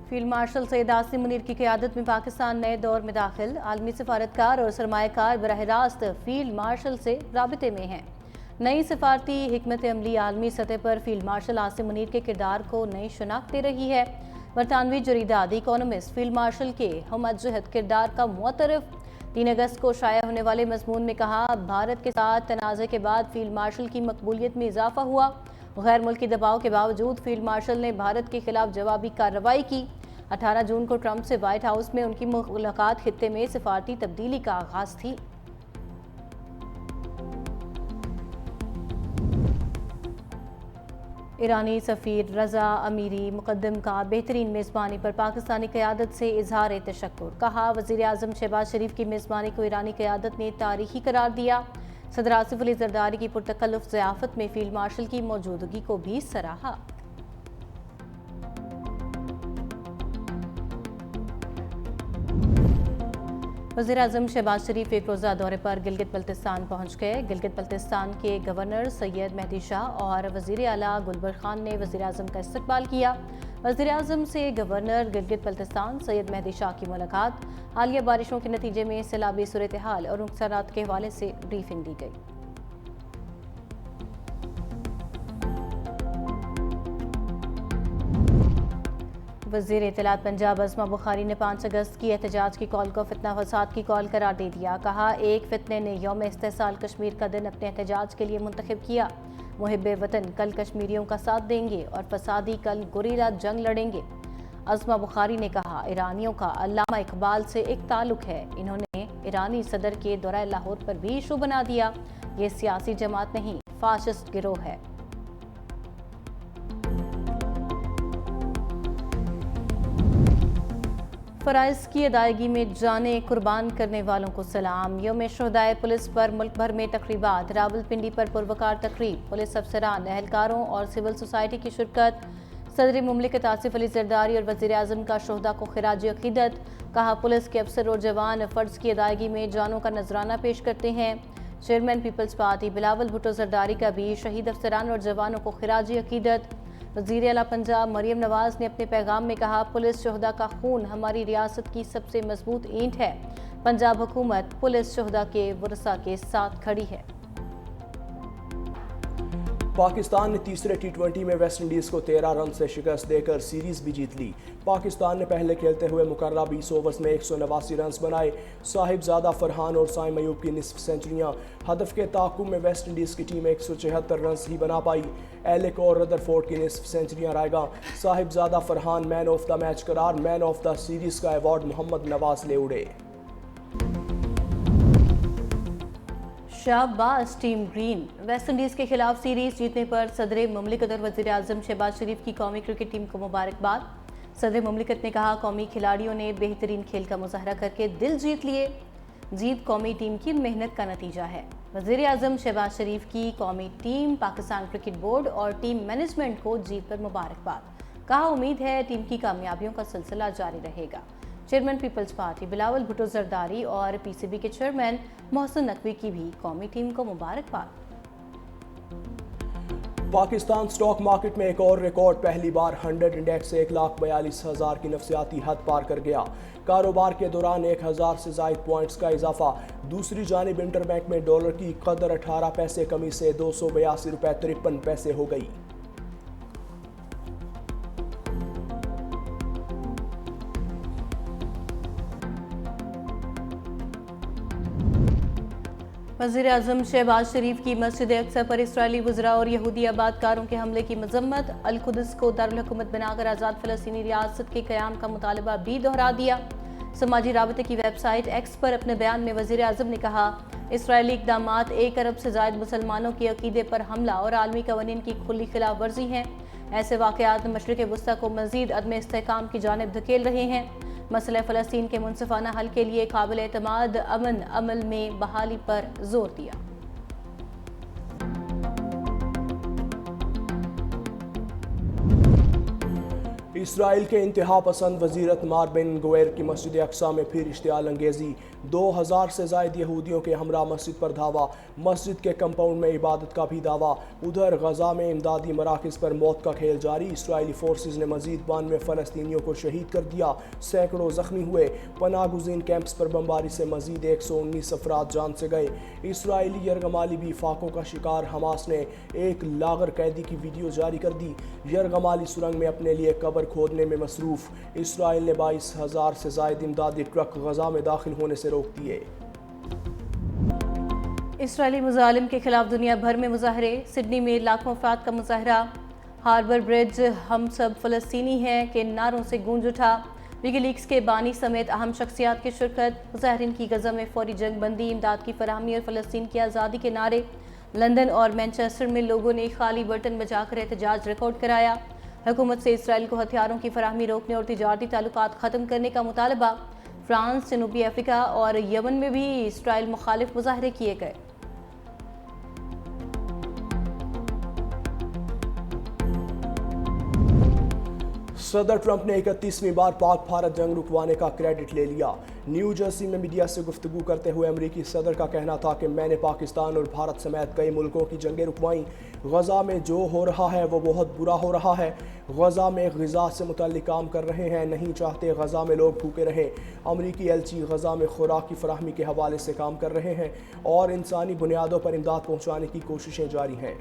Field marshal Syed Asim Munir की क़यादत में पाकिस्तान नए दौर में दाखिल। आलमी सफारतकार और सरमायाकार बराह रास्त फील्ड मार्शल से राबते में हैं। नई सफारती हिकमत अमली आलमी सतह पर फील्ड मार्शल आसिम मुनीर के किरदार को नई शनाख्त दे रही है। बरतानवी जरीदा द इकोनॉमिस्ट फील्ड मार्शल के हमअजहद किरदार का मुतरफ 3 अगस्त को शाया होने वाले मजमून में कहा, भारत के साथ तनाज़े के बाद फील्ड मार्शल की मकबूलियत में इजाफा हुआ। गैर मुल्की दबाव के बावजूद फील्ड मार्शल ने भारत के खिलाफ जवाबी कार्रवाई की। 18 जून को ट्रंप से व्हाइट हाउस में उनकी मुलाकात खित्ते में सिफारती तब्दीली का आगाज थी। ईरानी सफ़ीर रज़ा अमीरी मुक़द्दम का बेहतरीन मेज़बानी पर पाकिस्तानी क़यादत से इजहार तशक्कुर। कहा, वज़ीर आज़म शहबाज शरीफ की मेज़बानी को ईरानी क़यादत ने तारीखी करार दिया। सदर आसिफ अली ज़रदारी की पुरतकल्लुफ़ ज़ियाफ़त में फील्ड मार्शल की मौजूदगी को भी सराहा। वज़ीर आज़म शहबाज शरीफ एक रोज़ा दौरे पर गिलगित बल्तिस्तान पहुँच गए। गिलगित बल्तिस्तान के गवर्नर सैयद मेहदी शाह और वज़ीर आला गुलबर्ग खान ने वज़ीर आज़म का इस्तकबाल किया। वज़ीर आज़म से गवर्नर गिलगित बल्तिस्तान सैयद मेहदी शाह की मुलाकात, हालिया बारिशों के नतीजे में सैलाबी सूरत हाल और नुकसानात के हवाले से ब्रीफिंग दी गई। वज़ीर इत्तलात पंजाब अस्मा बुखारी ने 5 अगस्त की एहतजाज की कॉल को फितना फसाद की कॉल करार दे दिया। कहा, एक फितने ने यौम इस्तेसाल कश्मीर का दिन अपने एहतजाज के लिए मुंतखब किया। मुहिब्बे वतन कल कश्मीरियों का साथ देंगे और फसादी कल गुरीला जंग लड़ेंगे। अस्मा बुखारी ने कहा, ईरानियों का अल्लामा इकबाल से एक ताल्लुक है। इन्होंने ईरानी सदर के दौरा लाहौर पर भी इशू बना दिया। ये सियासी जमात नहीं, फाशिस्ट गिरोह है। फ़राइज़ की अदायगी में जाने कुर्बान करने वालों को सलाम। यौम शुहदाए पुलिस पर मुल्क भर में तकरीबात। रावलपिंडी पर पुरवकार तकरीब, पुलिस अफसरान, एहलकारों और सिविल सोसाइटी की शिरकत। सदर मुमलिकत आसिफ अली ज़रदारी और वज़ीर आज़म का शुहदा को खिराज अक़ीदत। कहा, पुलिस के अफसर और जवान फ़र्ज़ की अदायगी में जानों का नजराना पेश करते हैं। चेयरमैन पीपल्स पार्टी बिलावल भुट्टो ज़रदारी का भी शहीद अफसरान और जवानों को खिराज अक़ीदत। वज़ीर आला पंजाब मरियम नवाज़ ने अपने पैगाम में कहा, पुलिस शुहदा का खून हमारी रियासत की सबसे मजबूत ईंट है। पंजाब हुकूमत पुलिस शुहदा के वरसा के साथ खड़ी है। पाकिस्तान ने तीसरे T20 में वेस्ट इंडीज़ को 13 रन से शिकस्त देकर सीरीज़ भी जीत ली। पाकिस्तान ने पहले खेलते हुए मुकर्रा 20 ओवर्स में 189 रन बनाए। साहिबजादा फरहान और साइम अयूब की निसफ सेंचुरियां। हदफ के ताक़ुब में वेस्ट इंडीज़ की टीम 174 रन ही बना पाई। एलिक और रदरफोर्ड की निसफ सेंचुरियां रायगा। Sahibzada Farhan man of the match करार। मैन ऑफ द सीरीज़ का अवार्ड मोहम्मद नवाज ले उड़े। शाबाश टीम ग्रीन। वेस्ट इंडीज़ के खिलाफ सीरीज जीतने पर सदर मुमलिकत और वज़ीर आज़म शहबाज शरीफ की कौमी क्रिकेट टीम को मुबारकबाद। सदर मुमलिकत ने कहा, कौमी खिलाड़ियों ने बेहतरीन खेल का मुजाहरा करके दिल जीत लिए। जीत कौमी टीम की मेहनत का नतीजा है। वज़ीर आज़म शहबाज शरीफ की कौमी टीम, पाकिस्तान क्रिकेट बोर्ड और टीम मैनेजमेंट को जीत पर मुबारकबाद। कहा, उम्मीद है टीम की कामयाबियों का सिलसिला जारी रहेगा। चेयरमैन पीपल्स पार्टी बिलावल भुट्टो ज़रदारी और PCB के चेयरमैन मोहसिन नकवी की भी कौमी टीम को मुबारकबाद। पाकिस्तान स्टॉक मार्केट में एक और रिकॉर्ड, पहली बार 100 इंडेक्स 1,42,000 की नफसियाती हद पार कर गया। कारोबार के दौरान 1000 से ज़ायद पॉइंट्स का इजाफा। दूसरी जानिब इंटरबैंक में डॉलर की कदर 18 पैसे कमी से 282 रुपये 53 पैसे हो गई। वज़ीर आज़म शहबाज शरीफ की मस्जिद अक्सा पर इसराइली वज़रा और यहूदी आबादकारों के हमले की मजम्मत। अल कुद्स को दारुल हुकूमत बनाकर आज़ाद फ़लस्तीनी रियासत के क़याम का मुतालबा भी दोहरा दिया। समाजी राबते की वेबसाइट एक्स पर अपने बयान में वज़ीर आज़म ने कहा, इसराइली इक़दामात 1 अरब से ज़ायद मुसलमानों के अक़ीदे पर हमला और आलमी कवानीन की खुली खिलाफ वर्जी हैं। ऐसे वाक़यात मशरिक़ वुस्ता को मज़ीद अदम इस्तेहकाम की जानिब धकेल रहे हैं। मसला फ़लस्तीन के मुनसिफ़ाना हल के लिए काबिल एतमाद अमन अमल में बहाली पर जोर दिया। इसराइल के इंतहा पसंद वज़ीरत मार बिन गुवैर की मस्जिद अक्सा में फिर इश्तियाल अंगेज़ी। 2000 से ज़ायद यहूदियों के हमरा मस्जिद पर धावा, मस्जिद के कंपाउंड में इबादत का भी दावा। उधर गजा में इमदादी मराकज़ पर मौत का खेल जारी, इसराइली फोर्सेज ने मजीद 92 फ़लस्तीनियों को शहीद कर दिया, सैकड़ों ज़ख्मी हुए। पनाह गुज़ीन कैंप्स पर बमबारी से मजीद 119 अफराद जान से गए। इसराइली यरगमाली भी फाकों का शिकार, हमास ने एक लागर कैदी की वीडियो जारी कर दी। यरगमाली सुरंग में अपने लिए कब्र खोदने में मसरूफ़, इसराइल ने 22,000 से ज़ायद इमदादी ट्रक गजा में दाखिल होने से रोक दिए। इसराइली मुजालिम के खिलाफ दुनिया भर में मुजाहरे, सिडनी में लाखों अफराद का मुजाहरा। हार्बर ब्रिज हम सब फ़लस्तीनी हैं के नारों से गूंज उठा। विकीलीक्स के बानी समेत अहम शख्सियात की शिरकत। मुजाहरीन की गजा में फौरी जंग बंदी, इमदाद की फराहमी और फ़लस्तीन की आज़ादी के नारे। लंदन और मैनचेस्टर में लोगों ने खाली बर्तन बजाकर एहतजाज रिकॉर्ड कराया। हुकूमत से इसराइल को हथियारों की फराहमी रोकने और तिजारती ताल्लुकात ख़त्म करने का मुतालबा। फ्रांस, जनूबी अफ्रीका और यमन में भी इसराइल मुखालिफ मुजाहरे किए गए। सदर ट्रंप ने 31वीं बार पाक भारत जंग रुकवाने का क्रेडिट ले लिया। न्यू जर्सी में मीडिया से गुफ्तगू करते हुए अमरीकी सदर का कहना था कि मैंने पाकिस्तान और भारत समेत कई मुल्कों की जंगें रुकवाईं। गजा में जो हो रहा है वो बहुत बुरा हो रहा है। गजा में ग़िज़ा से मुतल्लिक़ काम कर रहे हैं, नहीं चाहते गजा में लोग भूखे रहें। अमरीकी एलची गजा में खुराक की फराहमी के हवाले से काम कर रहे हैं और इंसानी बुनियादों पर इमदाद पहुँचाने की कोशिशें जारी हैं।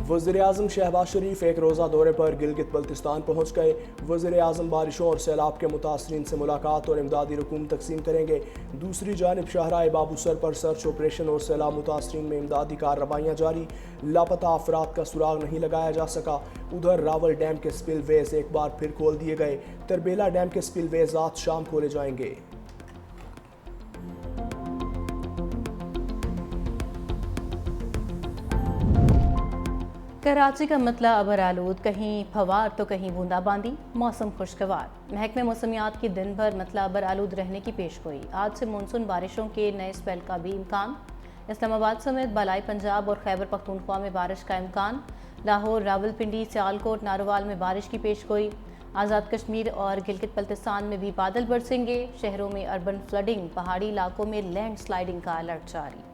वज़ीर-ए-आज़म शहबाज शरीफ एक रोज़ा दौरे पर गिलगित बल्तिस्तान पहुँच गए। वज़ीर-ए-आज़म बारिशों और सैलाब के मुतासरीन से मुलाकात और इमदादी रकूम तकसीम करेंगे। दूसरी जानिब शाहराए बाबूसर पर सर्च ऑपरेशन और सैलाब मुतासरीन में इमदादी कार्रवाइयाँ जारी, लापता अफराद का सुराग नहीं लगाया जा सका। उधर रावल डैम के स्पिलवेज एक बार फिर खोल दिए गए। तरबेला डैम के स्पिलवेज आज शाम खोले जाएंगे। कराची का मतला अबरालूद, कहीं फवार तो कहीं बूंदाबांदी, मौसम खुशगवार। महकमे मौसमियात की दिन भर मतला अबरालूद रहने की पेशगोई। आज से मानसून बारिशों के नए स्पेल का भी इम्कान। इस्लामाबाद समेत बालाई पंजाब और खैबर पख्तूनख्वा में बारिश का इम्कान। लाहौर, रावलपिंडी, सियालकोट, नारोवाल में बारिश की पेशगोई। आज़ाद कश्मीर और गिलगित बल्तिस्तान में भी बादल बरसेंगे। शहरों में अर्बन फ्लडिंग, पहाड़ी इलाकों में लैंड स्लाइडिंग का अलर्ट जारी।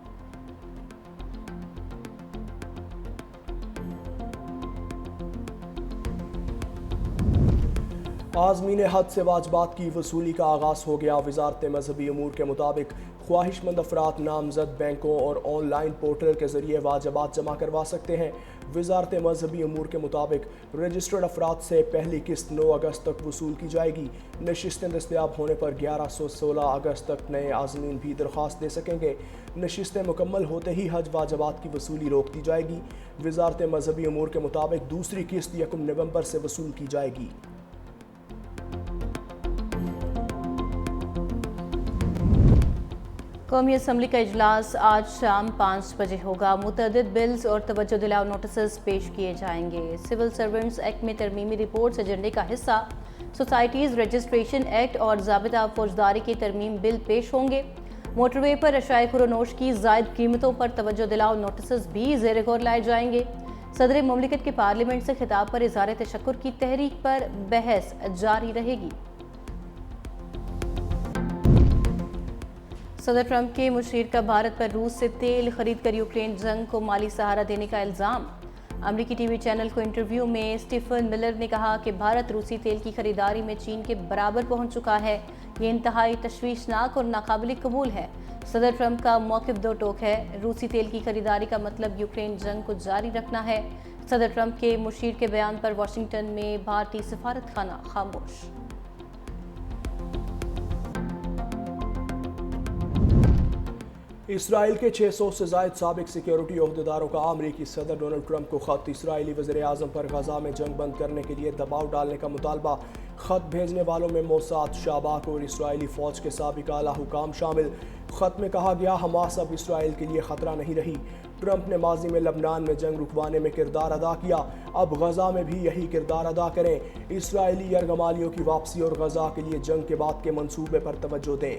आज़मीन हद से वाजबात की वसूली का आगाज़ हो गया। वजारत मजहबी अमूर के मुताबिक ख्वाहिशमंद अफराद नामजद बैंकों और ऑनलाइन पोर्टल के ज़रिए वाजबात जमा करवा सकते हैं। वजारत मजहबी अमूर के मुताबिक रजिस्टर्ड अफराद से पहली किस्त 9 अगस्त तक वसूल की जाएगी। नशिस्तें दस्तयाब होने पर 1116 अगस्त तक नए आज़मीन भी दरख्वास्त दे सकेंगे। नशिस्तें मुकम्मल होते ही हज वाजबात की वसूली रोक दी जाएगी। वजारत मजहबी अमूर के मुताबिक दूसरी किस्त 1 नवंबर से वसूल की जाएगी। कौमी असम्बली का इजलास आज शाम 5 बजे होगा। मुतअद्दिद बिल्स और तवज्जो दिलाओ नोटिस पेश किए जाएंगे। सिविल सर्वेंट्स एक्ट में तरमीमी रिपोर्ट्स एजेंडे का हिस्सा। सोसाइटीज़ रजिस्ट्रेशन एक्ट और ज़ाबिता फौजदारी की तरमीम बिल पेश होंगे। मोटरवे पर अशाए खुरोनोश की ज़ायद कीमतों पर तवज्जो दिलाओ नोटिस भी ज़ेर गौर लाए जाएंगे। सदर मुमलिकत के पार्लियामेंट से खिताब पर इज़हार तशक्कुर की तहरीक पर बहस जारी रहेगी। सदर ट्रंप के मुशीर का भारत पर रूस से तेल खरीद कर यूक्रेन जंग को माली सहारा देने का इल्ज़ाम। अमरीकी टीवी चैनल को इंटरव्यू में स्टीफन मिलर ने कहा कि भारत रूसी तेल की खरीदारी में चीन के बराबर पहुंच चुका है। ये इंतहाई तशवीशनाक और नाकाबिल कबूल है। सदर ट्रंप का मौक़िफ़ दो टोक है। रूसी तेल की खरीदारी का मतलब यूक्रेन जंग को जारी रखना है। सदर ट्रंप के मुशीर के बयान पर वाशिंगटन में भारतीय सफारत खाना खामोश। इसराइल के 600 से ज़ायद साबिक सिक्योरिटी ओहदेदारों का अमरीकी सदर डोनाल्ड ट्रंप को ख़त। इसराइली वज़ीर-ए-आज़म पर गजा में जंग बंद करने के लिए दबाव डालने का मुतालबा। ख़त भेजने वालों में मोसाद, शाबाक और इसराइली फ़ौज के साबिक आला हुकाम शामिल। ख़त में कहा गया हमास अब इसराइल के लिए ख़तरा नहीं रही। ट्रंप ने माजी में लबनान में जंग रुकवाने में किरदार अदा किया, अब गजा में भी यही किरदार अदा करें। इसराइली यरगमालियों की वापसी और गजा के लिए जंग के बाद के मंसूबे पर तवज्जो दें।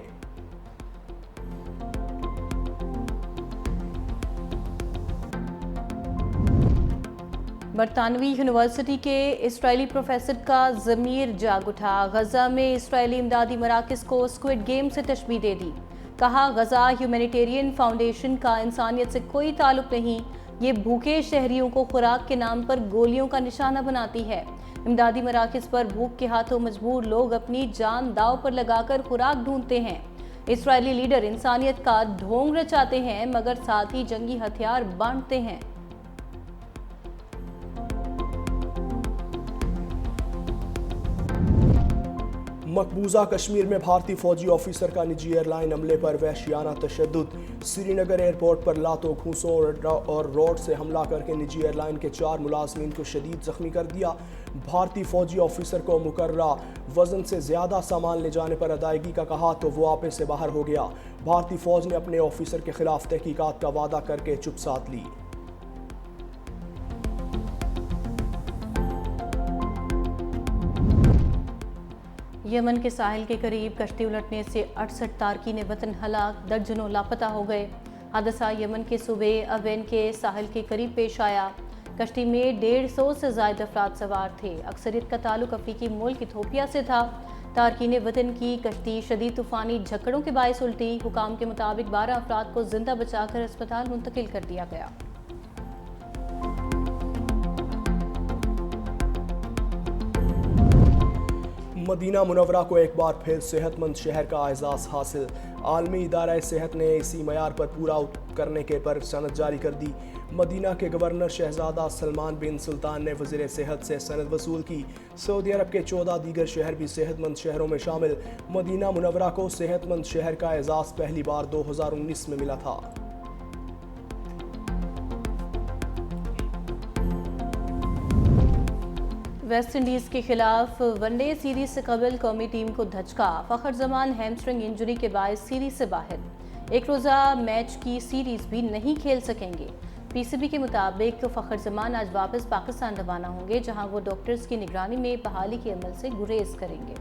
برطانوی یونیورسٹی کے اسرائیلی پروفیسر کا ضمیر جاگ اٹھا، غزہ میں اسرائیلی امدادی مراکز کو اسکوئڈ گیم سے تشبیہ دے دی، کہا غزہ ہیومینیٹیرین فاؤنڈیشن کا انسانیت سے کوئی تعلق نہیں، یہ بھوکے شہریوں کو خوراک کے نام پر گولیوں کا نشانہ بناتی ہے۔ امدادی مراکز پر بھوک کے ہاتھوں مجبور لوگ اپنی جان داؤ پر لگا کر خوراک ڈھونڈتے ہیں۔ اسرائیلی لیڈر انسانیت کا ڈھونگ رچاتے ہیں مگر ساتھ ہی جنگی ہتھیار بانٹتے ہیں۔ مقبوضہ کشمیر میں بھارتی فوجی آفیسر کا نجی ایئر لائن عملے پر وحشیانہ تشدد، سری نگر ایئرپورٹ پر لاتوں گھونسوں اور روڈ سے حملہ کر کے نجی ایئر لائن کے 4 ملازمین کو شدید زخمی کر دیا۔ بھارتی فوجی آفیسر کو مقررہ وزن سے زیادہ سامان لے جانے پر ادائیگی کا کہا تو وہ آپے سے باہر ہو گیا۔ بھارتی فوج نے اپنے آفیسر کے خلاف تحقیقات کا وعدہ کر کے چپ سادھ لی۔ یمن کے ساحل کے قریب کشتی الٹنے سے 68 تارکین وطن ہلاک، درجنوں لاپتہ ہو گئے۔ حادثہ یمن کے صوبے عوین کے ساحل کے قریب پیش آیا۔ کشتی میں 150 سے زائد افراد سوار تھے۔ اکثریت کا تعلق افریقی ملک ایتھوپیا سے تھا۔ تارکین وطن کی کشتی شدید طوفانی جھکڑوں کے باعث الٹی۔ حکام کے مطابق 12 افراد کو زندہ بچا کر ہسپتال منتقل کر دیا گیا۔ مدینہ منورہ کو ایک بار پھر صحت مند شہر کا اعزاز حاصل، عالمی ادارہ صحت نے اسی معیار پر پورا کرنے کے پر سند جاری کر دی۔ مدینہ کے گورنر شہزادہ سلمان بن سلطان نے وزیر صحت سے سند وصول کی۔ سعودی عرب کے 14 دیگر شہر بھی صحت مند شہروں میں شامل۔ مدینہ منورہ کو صحت مند شہر کا اعزاز پہلی بار 2019 میں ملا تھا۔ ویسٹ انڈیز کے خلاف ون ڈے سیریز سے قبل قومی ٹیم کو دھچکا، فخر زمان ہیمسٹرنگ انجری کے باعث سیریز سے باہر، ایک روزہ میچ کی سیریز بھی نہیں کھیل سکیں گے۔ پی سی بی کے مطابق فخر زمان آج واپس پاکستان روانہ ہوں گے، جہاں وہ ڈاکٹرز کی نگرانی میں بحالی کے عمل سے گریز کریں گے۔